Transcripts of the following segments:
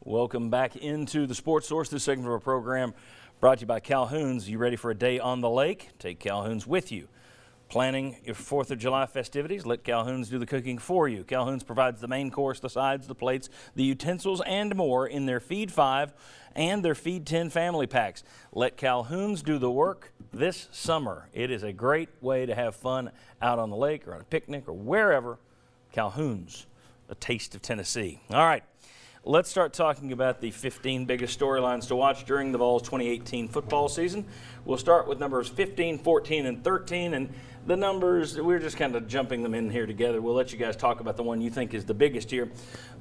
Welcome back into the Sports Source. This segment of our program brought to you by Calhoun's. You ready for a day on the lake? Take Calhoun's with you. Planning your 4th of July festivities? Let Calhoun's do the cooking for you. Calhoun's provides the main course, the sides, the plates, the utensils, and more in their Feed 5 and their Feed 10 family packs. Let Calhoun's do the work this summer. It is a great way to have fun out on the lake or on a picnic or wherever. Calhoun's, a taste of Tennessee. All right. Let's start talking about the 15 biggest storylines to watch during the Vols 2018 football season. We'll start with numbers 15, 14, and 13. And the numbers, we're just kind of jumping them in here together. We'll let you guys talk about the one you think is the biggest here.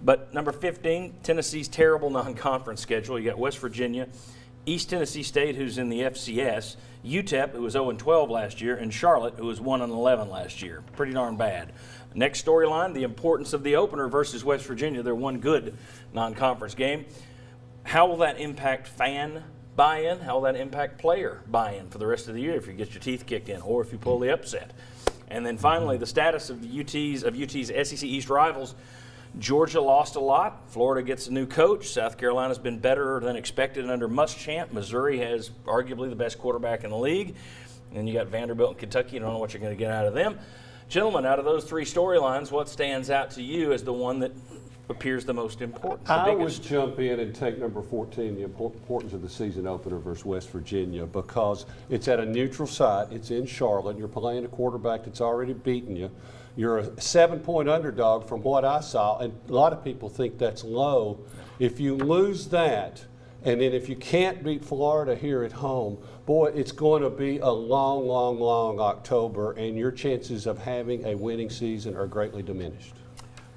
But number 15, Tennessee's terrible non-conference schedule. You got West Virginia, East Tennessee State, who's in the FCS, UTEP, who was 0-12 last year, and Charlotte, who was 1-11 last year. Pretty darn bad. Next storyline, the importance of the opener versus West Virginia. They're one good non-conference game. How will that impact fan buy-in? How will that impact player buy-in for the rest of the year if you get your teeth kicked in or if you pull the upset? And then finally, the status of UT's SEC East rivals. Georgia lost a lot. Florida gets a new coach. South Carolina's been better than expected under Muschamp. Missouri has arguably the best quarterback in the league. And you got Vanderbilt and Kentucky. You don't know what you're going to get out of them. Gentlemen, out of those three storylines, what stands out to you as the one that appears the most important? I would jump in and take number 14, the importance of the season opener versus West Virginia, because it's at a neutral site. It's in Charlotte. You're playing a quarterback that's already beaten you. You're a 7-point underdog from what I saw, and a lot of people think that's low. If you lose that, and then if you can't beat Florida here at home, boy, it's going to be a long, long, long October, and your chances of having a winning season are greatly diminished.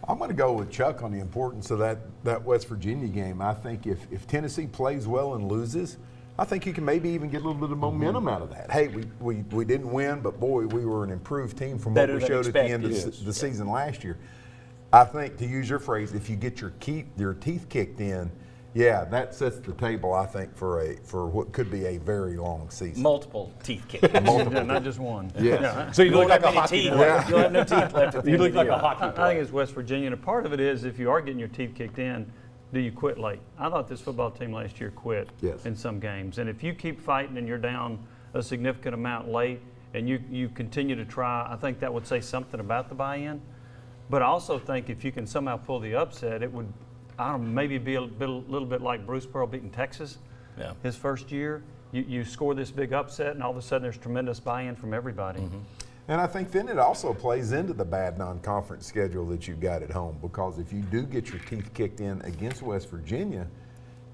I'm going to go with Chuck on the importance of that West Virginia game. I think if Tennessee plays well and loses, I think you can maybe even get a little bit of momentum out of that. Hey, we didn't win, but boy, we were an improved team from what we showed at the end of the season last year. I think, to use your phrase, if you get your teeth kicked in, yeah, that sets the table, I think, for what could be a very long season. Multiple teeth kicks. Not just one. Yes. Yeah. So you look like a hockey player. You'll have no teeth left at the end of the year. I think it's West Virginia, and a part of it is if you are getting your teeth kicked in, do you quit late? I thought this football team last year quit in some games. And if you keep fighting and you're down a significant amount late and you continue to try, I think that would say something about the buy-in. But I also think if you can somehow pull the upset, it would, I don't know, maybe be a little bit like Bruce Pearl beating Texas his first year. You score this big upset, and all of a sudden there's tremendous buy-in from everybody. Mm-hmm. And I think then it also plays into the bad non-conference schedule that you've got at home, because if you do get your teeth kicked in against West Virginia,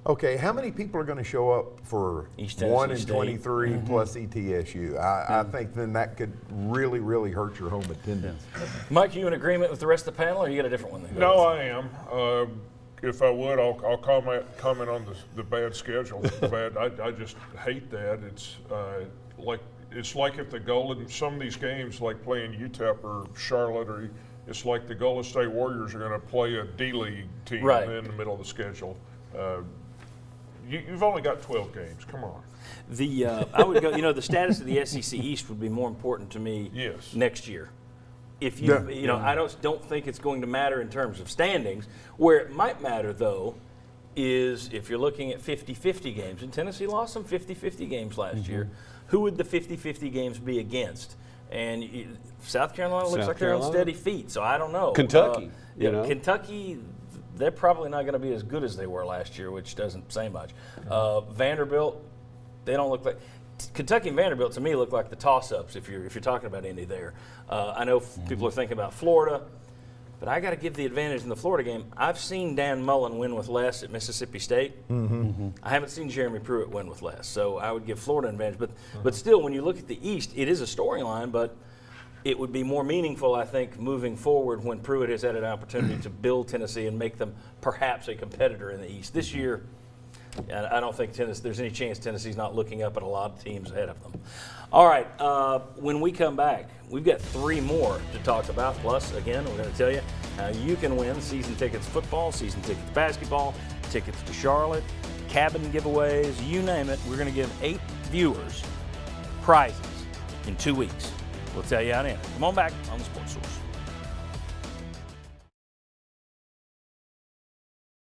okay, how many people are going to show up for 1-23 plus ETSU? I think then that could really, really hurt your home attendance. Mike, you in agreement with the rest of the panel, or you got a different one? No, I am. If I would, I'll comment on the bad schedule. I just hate that. It's like if the Golden, some of these games, like playing UTEP or Charlotte, it's like the Golden State Warriors are going to play a D-League team in the middle of the schedule. You've only got 12 games. Come on. I would go. The status of the SEC East would be more important to me next year. If I don't think it's going to matter in terms of standings. Where it might matter, though, is if you're looking at 50-50 games. And Tennessee lost some 50-50 games last year. Who would the 50-50 games be against? And South Carolina looks like they're on steady feet, so I don't know. Kentucky. Kentucky, they're probably not going to be as good as they were last year, which doesn't say much. Vanderbilt, they don't look like – Kentucky and Vanderbilt, to me, look like the toss-ups if you're talking about any there. I know people are thinking about Florida, but I got to give the advantage in the Florida game. I've seen Dan Mullen win with less at Mississippi State. I haven't seen Jeremy Pruitt win with less, so I would give Florida an advantage. But still, when you look at the East, it is a storyline, but it would be more meaningful, I think, moving forward when Pruitt has had an opportunity to build Tennessee and make them perhaps a competitor in the East. This year, I don't think there's any chance Tennessee's not looking up at a lot of teams ahead of them. All right, when we come back, we've got three more to talk about. Plus, again, we're going to tell you how you can win season tickets football, season tickets basketball, tickets to Charlotte, cabin giveaways, you name it. We're going to give 8 viewers prizes in 2 weeks. We'll tell you how to enter. Come on back on the Sports Source.